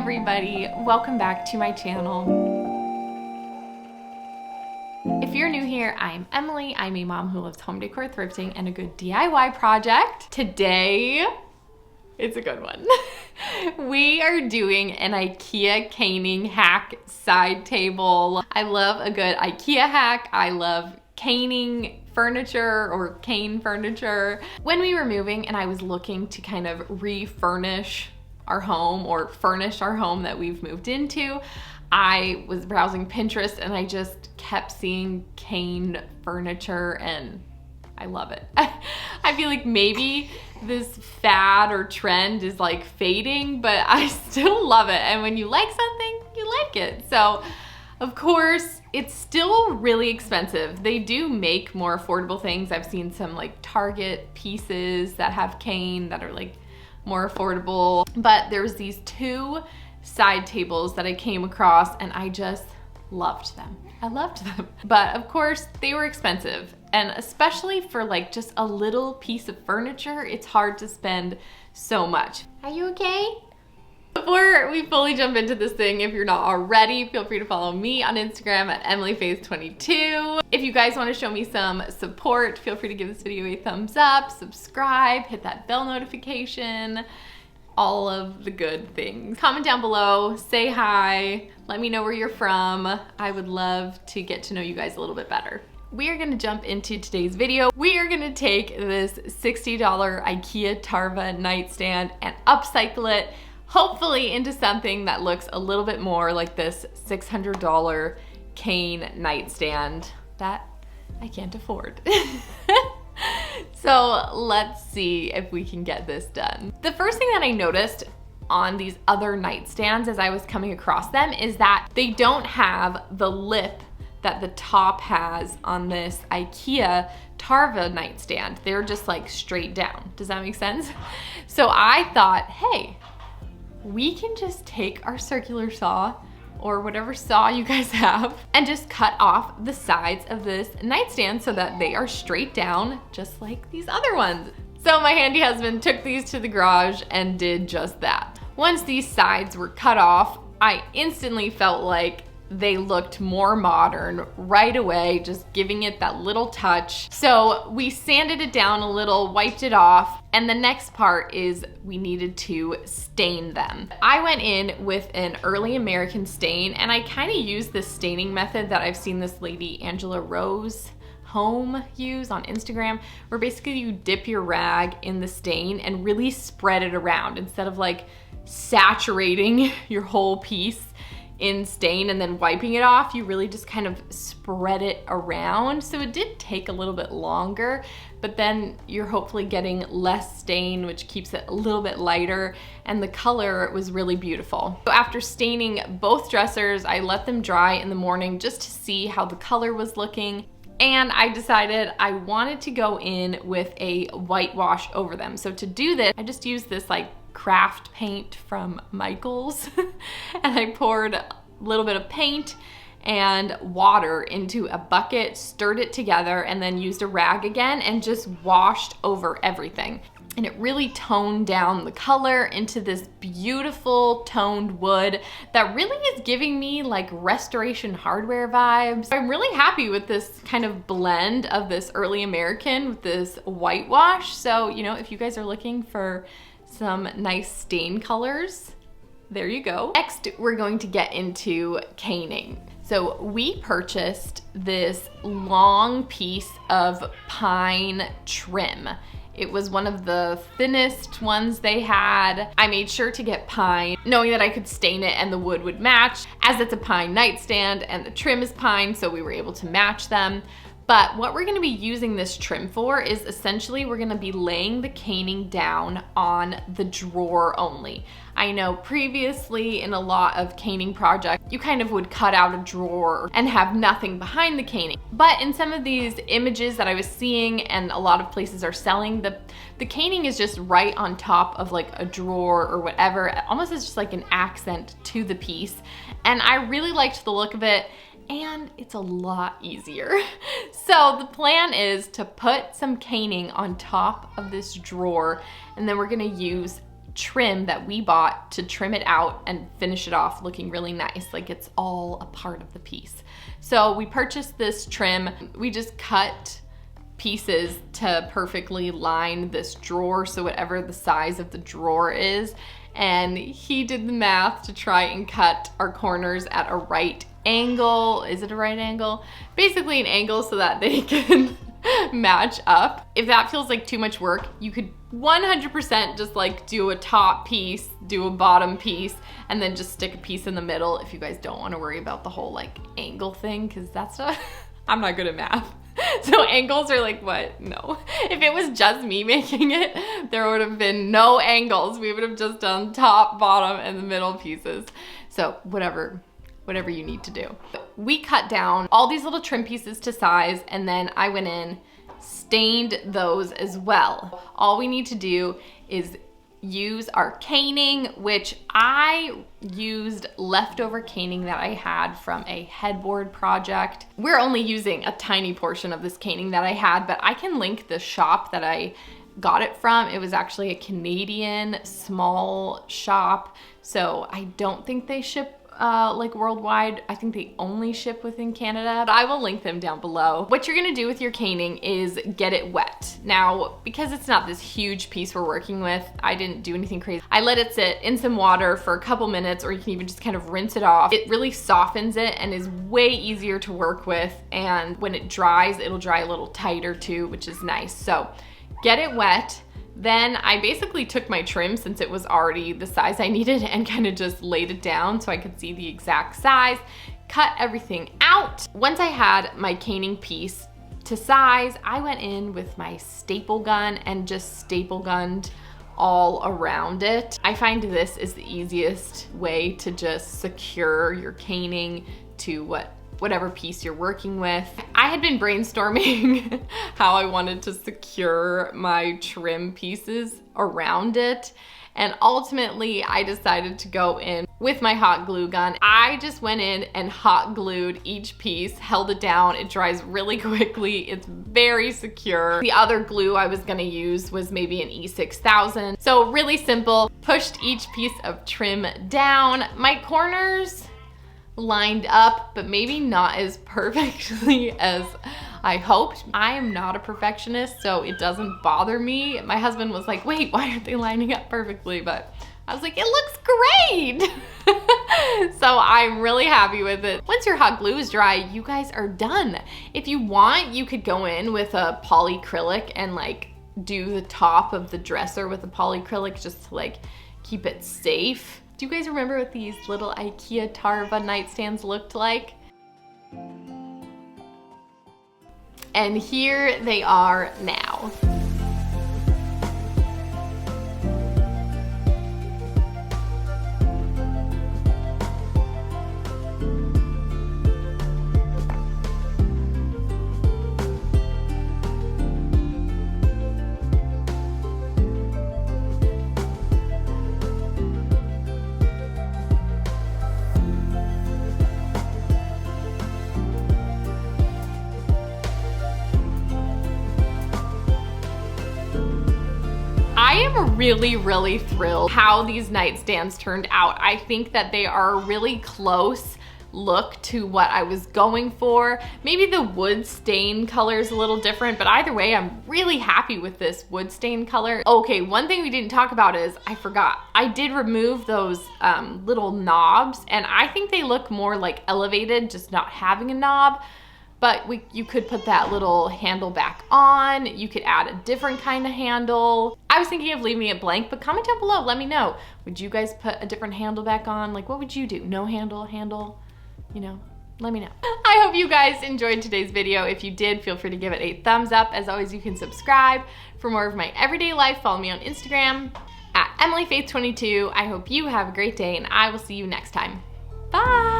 everybody, welcome back to my channel. If you're new here, I'm Emily. I'm a mom who loves home decor, thrifting, and a good DIY project. Today, it's a good one. We are doing an IKEA caning hack side table. I love a good IKEA hack. I love caning furniture or cane furniture. When we were moving and I was looking to kind of refurnish our home or furnish our home that we've moved into, I was browsing Pinterest and I just kept seeing cane furniture and I love it. I feel like maybe this fad or trend is like fading, but I still love it. And when you like something, you like it. So of course, it's still really expensive. They do make more affordable things. I've seen some like Target pieces that have cane that are like more affordable, but there's these two side tables that I came across and I just loved them. I loved them. But of course they were expensive, and especially for like just a little piece of furniture, it's hard to spend so much. Are you okay? Before we fully jump into this thing, if you're not already, feel free to follow me on Instagram at EmilyFaith22. If you guys want to show me some support, feel free to give this video a thumbs up, subscribe, hit that bell notification, all of the good things. Comment down below, say hi, let me know where you're from. I would love to get to know you guys a little bit better. We are gonna jump into today's video. We are gonna take this $60 IKEA Tarva nightstand and upcycle it, hopefully into something that looks a little bit more like this $600 cane nightstand that I can't afford. So let's see if we can get this done. The first thing that I noticed on these other nightstands as I was coming across them is that they don't have the lip that the top has on this IKEA Tarva nightstand. They're just like straight down. Does that make sense? So I thought, hey, we can just take our circular saw or whatever saw you guys have and just cut off the sides of this nightstand so that they are straight down just like these other ones. So my handy husband took these to the garage and did just that. Once these sides were cut off, I instantly felt like they looked more modern right away, just giving it that little touch. So we sanded it down a little, wiped it off, and the next part is we needed to stain them. I went in with an early American stain, and I kind of used this staining method that I've seen this lady, Angela Rose Home, use on Instagram, where basically you dip your rag in the stain and really spread it around instead of like saturating your whole piece in stain and then wiping it off. You really just kind of spread it around. So it did take a little bit longer, but then you're hopefully getting less stain, which keeps it a little bit lighter, and the color was really beautiful. So after staining both dressers, I let them dry in the morning just to see how the color was looking. And I decided I wanted to go in with a whitewash over them. So to do this, I just used this like craft paint from Michaels and I poured a little bit of paint and water into a bucket, stirred it together, and then used a rag again and just washed over everything. And it really toned down the color into this beautiful toned wood that really is giving me like Restoration Hardware vibes. I'm really happy with this kind of blend of this early American with this whitewash. So, you know, if you guys are looking for some nice stain colors, there you go. Next, we're going to get into caning. So we purchased this long piece of pine trim. It was one of the thinnest ones they had. I made sure to get pine, knowing that I could stain it and the wood would match, as it's a pine nightstand and the trim is pine, so we were able to match them. But what we're gonna be using this trim for is essentially we're gonna be laying the caning down on the drawer only. I know previously in a lot of caning projects, you kind of would cut out a drawer and have nothing behind the caning. But in some of these images that I was seeing and a lot of places are selling, the caning is just right on top of like a drawer or whatever, almost as just like an accent to the piece. And I really liked the look of it, and it's a lot easier. So the plan is to put some caning on top of this drawer, and then we're gonna use trim that we bought to trim it out and finish it off looking really nice, like it's all a part of the piece. So we purchased this trim. We just cut pieces to perfectly line this drawer, so whatever the size of the drawer is, and he did the math to try and cut our corners at a right angle. Is it a right angle? Basically an angle so that they can match up. If that feels like too much work, you could 100% just like do a top piece, do a bottom piece, and then just stick a piece in the middle if you guys don't want to worry about the whole like angle thing, because that's not, I'm not good at math. So angles are like, what? No. If it was just me making it, there would have been no angles. We would have just done top, bottom, and the middle pieces. So whatever you need to do. We cut down all these little trim pieces to size, and then I went in, stained those as well. All we need to do is use our caning, which I used leftover caning that I had from a headboard project. We're only using a tiny portion of this caning that I had, but I can link the shop that I got it from. It was actually a Canadian small shop, so I don't think they ship like worldwide. I think they only ship within Canada, but I will link them down below. What you're gonna do with your caning is get it wet. Now, because it's not this huge piece we're working with, I didn't do anything crazy. I let it sit in some water for a couple minutes, or you can even just kind of rinse it off. It really softens it and is way easier to work with, and when it dries, it'll dry a little tighter too, which is nice. So get it wet. Then I basically took my trim, since it was already the size I needed, and kind of just laid it down so I could see the exact size, cut everything out. Once I had my caning piece to size, I went in with my staple gun and just staple gunned all around it. I find this is the easiest way to just secure your caning to whatever piece you're working with. I had been brainstorming how I wanted to secure my trim pieces around it, and ultimately I decided to go in with my hot glue gun. I just went in and hot glued each piece, held it down. It dries really quickly. It's very secure. The other glue I was gonna use was maybe an E6000. So really simple. Pushed each piece of trim down. My corners lined up, but maybe not as perfectly as I hoped. I am not a perfectionist, so it doesn't bother me. My husband was like, wait, why aren't they lining up perfectly? But I was like, it looks great. So I'm really happy with it. Once your hot glue is dry, you guys are done. If you want, you could go in with a polyacrylic and like do the top of the dresser with a polyacrylic just to like keep it safe. Do you guys remember what these little IKEA Tarva nightstands looked like? And here they are now. I am really thrilled how these nightstands turned out. I think that they are a really close look to what I was going for. Maybe the wood stain color is a little different, but either way, I'm really happy with this wood stain color. Okay, one thing we didn't talk about is, I forgot, I did remove those little knobs, and I think they look more like elevated, just not having a knob. But you could put that little handle back on. You could add a different kind of handle. I was thinking of leaving it blank, but comment down below, let me know. Would you guys put a different handle back on? Like, what would you do? No handle, you know, let me know. I hope you guys enjoyed today's video. If you did, feel free to give it a thumbs up. As always, you can subscribe for more of my everyday life. Follow me on Instagram at EmilyFaith22. I hope you have a great day, and I will see you next time. Bye.